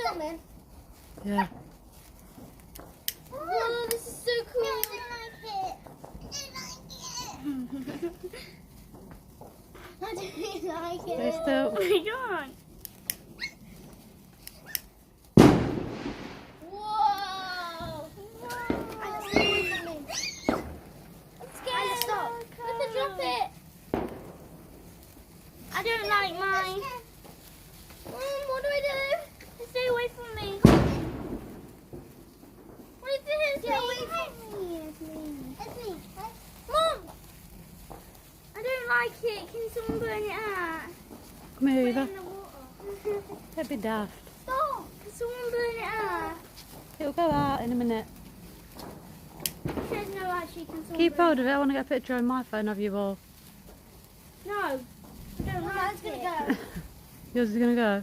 something? Yeah. Oh, this is so cool. No, I don't like it. I don't like it. I don't like Stay it. still. Oh my god. Whoa. Stay away from me. I'm scared. Stop. Look, drop it. I don't like mine. What do I do? Stay away from me. What is this? Get away from me. It's me. Mom! I don't like it. Can someone burn it out? Come here, Put it Eva. in the water. Don't be daft. Stop! Can someone burn it out? It'll go out in a minute. It says no, actually, can someone Keep burn hold of it. I want to get a picture on my phone of you all. No. I don't like Mine's it. gonna go. Yours is going to go?